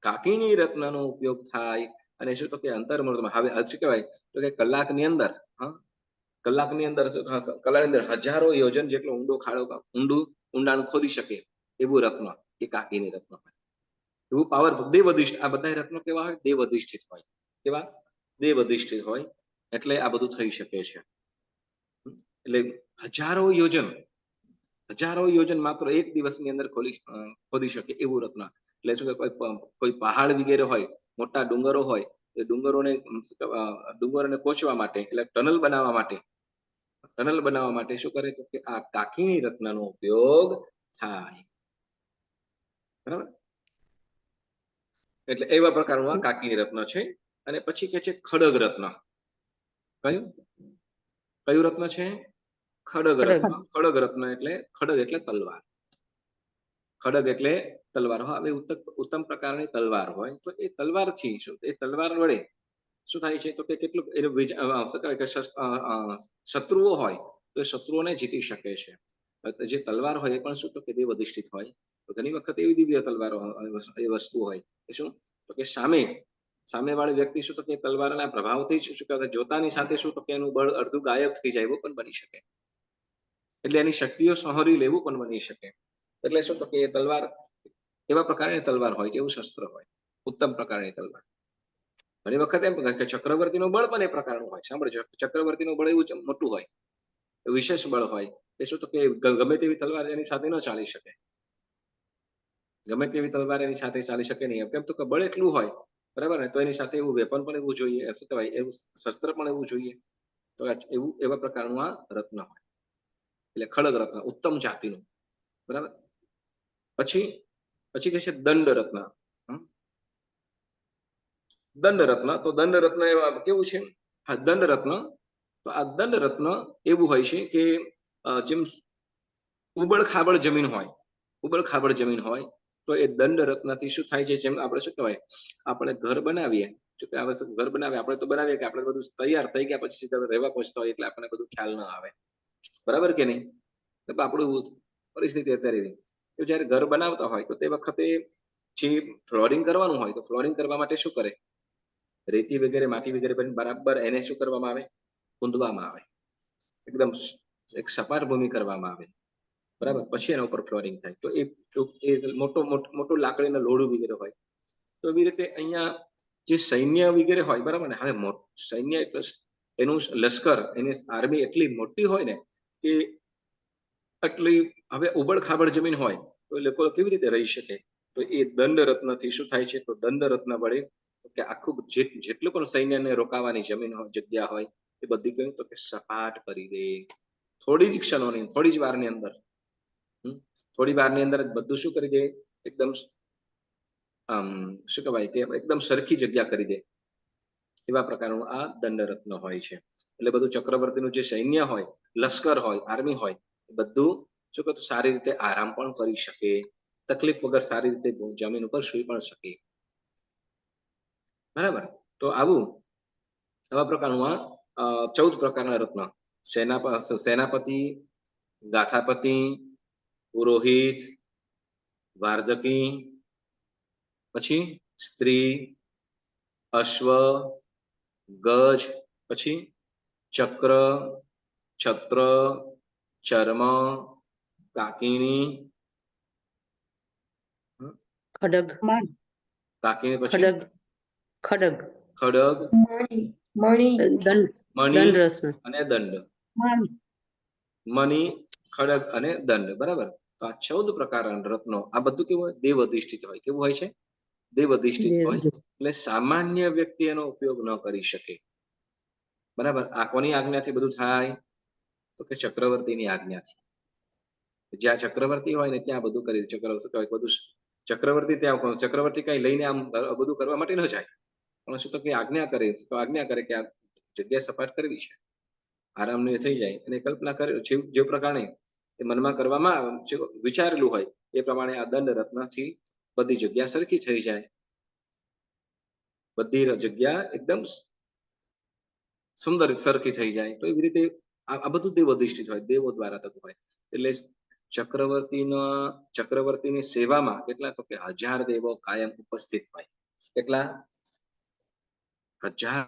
કાકીણી રત્નનો ઉપયોગ થાય. અને શું તો કે અંતર્મુહૂર્તમાં હવે શું કહેવાય તો કે કલાકની અંદર હજારો યોજન જેટલો ઊંડાણ ખોદી શકે એવું રત્ન એ કાકીણી રત્ન હોય. એવું પાવરફુલ દેવઅધિષ્ઠ. આ બધા રત્નો કેવા હોય? દેવઅધિષ્ઠિત હોય. કેવા? દેવઅધિષ્ઠિત હોય. એટલે આ બધું થઈ શકે છે. એટલે હજારો યોજન માત્ર એક દિવસની અંદર ખોદી શકે એવું રત્ન. એટલે શું કે કોઈ પહાડ વગેરે હોય, મોટા ડુંગરો હોય, એ ડુંગરોને કોચવા માટે એટલે ટનલ બનાવવા માટે શું કરે કે આ કાકીણી રત્નનો ઉપયોગ થાય, બરાબર. એટલે એવા પ્રકારનું આ કાકીની રત્ન છે. અને પછી કે છે ખડગ રત્ન. કયું કયું રત્ન છે? ખડગ રત્ન. ખડગ રત્ન એટલે ખડગ એટલે તલવાર. ખડગ એટલે તલવાર. હવે ઉત્તમ પ્રકારની તલવાર હોય તો એ તલવારથી શું, એ તલવાર વડે શું થાય છે તો કે કેટલું શત્રુઓ હોય તો એ શત્રુઓને જીતી શકે છે. જે તલવાર હોય એ પણ શું તો કે દેવ અધિષ્ઠિત હોય. તો ઘણી વખત એવી દિવ્ય તલવારો એ વસ્તુ હોય કે શું તો કે સામેવાળી વ્યક્તિ શું તો કે તલવારના પ્રભાવથી શું કહેવાય જોતાની સાથે શું તો કે એનું બળ અડધું ગાયબ થઈ જાય એવું પણ બની શકે. એટલે એની શક્તિઓ સહોરી લેવું પણ બની શકે. એટલે શું તો કે એ તલવાર એવા પ્રકારની તલવાર હોય, એવું શસ્ત્ર હોય, ઉત્તમ પ્રકારની તલવાર. ઘણી વખત એમ કે ચક્રવર્તીનું બળ પણ એ પ્રકારનું હોય. સાંભળજો, ચક્રવર્તીનું બળ એવું મોટું હોય, વિશેષ બળ હોય એ શું તો કે ગમે તેવી તલવાર એની સાથે ન ચાલી શકે. ગમે તેવી તલવાર એની સાથે ચાલી શકે નહીં. કેમ તો કે બળ એટલું હોય, બરાબર ને, તો એની સાથે એવું વેપન પણ એવું જોઈએ, શું કહેવાય એવું શસ્ત્ર પણ એવું જોઈએ. તો એવું એવા પ્રકારનું આ રત્ન હોય. એટલે ખડગ રત્ન ઉત્તમ જાતિનું, બરાબર. પછી કે છે દંડ રત્ન. દંડ રત્ન, તો દંડ રત્ન કેવું છે? હા, દંડ રત્ન. તો આ દંડ રત્ન એવું હોય છે કે જેમ ઉબડ ખાબડ જમીન હોય તો એ દંડ રત્નથી શું થાય છે, જેમ આપણે શું કહેવાય આપણે ઘર બનાવીએ, આપણે તો બનાવીએ કે આપણે બધું તૈયાર થઈ ગયા પછી સીધા રહેવા પહોંચતા હોય એટલે આપણને બધું ખ્યાલ ના આવે, બરાબર કે નહીં? આપણું પરિસ્થિતિ અત્યારે તો જયારે ઘર બનાવતા હોય તો તે વખતે જે ફ્લોરિંગ કરવાનું હોય તો ફ્લોરિંગ કરવા માટે શું કરે, રેતી વગેરે માટી વગેરે બરાબર એને શું કરવામાં આવે, ઊંધવામાં આવે, એકદમ એક સપાટ ભૂમિ કરવામાં આવે, બરાબર. પછી એના ઉપર ફ્લોરિંગ થાય. તો એ મોટો લાકડીનો લોઢું વગેરે હોય. તો એવી રીતે અહીંયા જે સૈન્ય વગેરે હોય, બરાબર ને, હવે સૈન્ય એટલે એનું લશ્કર, એની આર્મી એટલી મોટી હોય ને કે એટલી હવે ઉબડ ખાબડ જમીન હોય તો લોકો કેવી રીતે રહી શકે? તો એ દંડ રત્નથી શું થાય છે, તો દંડ રત્ન વડે કે આખું જેટલું પણ સૈન્યને રોકાવાની જમીન હોય, જગ્યા હોય, એ બધી કહ્યું તો કે સપાટ કરી દે. થોડી જ ક્ષણોની, થોડી જ વારની અંદર, થોડી વારની અંદર બધું શું કરી દે, એકદમ શું કહેવાય કે એકદમ સરખી જગ્યા કરી દે. એવા પ્રકારનું આ દંડ રત્ન હોય છે. એટલે બધું ચક્રવર્તીનું જે સૈન્ય હોય, લશ્કર હોય, આર્મી હોય, બધું શું કહે સારી રીતે આરામ પણ કરી શકે, તકલીફ વગર સારી રીતે જમીન ઉપર સુઈ પણ શકે, બરાબર. તો આવા પ્રકારનું આ 14 પ્રકારના રત્ન: સેનાપતિ, ગાથાપતિ, પુરોહિત, વાર્ધકી, પછી સ્ત્રી, અશ્વ, ગજ, પછી ચક્ર, છત્ર, ચર્મ, કાકીણી, ખડગ, કાકીણી, પછી ખડગ, મણિ, મણિ દંડ રત્ન, અને દંડ. મણિ, ખડગ અને દંડ, બરાબર. તો આ 14 પ્રકારના રત્નો, આ બધું કેવું હોય, દેવ અધિષ્ઠિત હોય. કેવું હોય છે? દેવ અધિષ્ઠિત હોય. એટલે સામાન્ય વ્યક્તિ એનો ઉપયોગ ન કરી શકે, બરાબર. આ કોની આજ્ઞાથી બધું થાય? તો કે ચક્રવર્તીની આજ્ઞાથી. જ્યાં ચક્રવર્તી હોય ને ત્યાં બધું કરી ચક્રવર્તી ત્યાં ચક્રવર્તી કઈ લઈને આમ બધું કરવા માટે ન જાય, પણ શું તો કે આજ્ઞા કરે કે આ જગ્યા સપાટ કરવી છે, આરામની થઈ જાય, અને કલ્પના કરે જે પ્રકારે એ મનમાં કરવામાં વિચારેલું હોય એ પ્રમાણે આ દંડ રત્નથી બધી જગ્યા સરખી થઈ જાય, બધી જગ્યા એકદમ સુંદર સરખી થઈ જાય. તો એવી રીતે આ બધું દેવ અધિષ્ઠિત હોય, દેવો દ્વારા થતું હોય. એટલે ચક્રવર્તીની સેવામાં કેટલા તો કે 1000 દેવો કાયમ ઉપસ્થિત હોય. કેટલા? 1000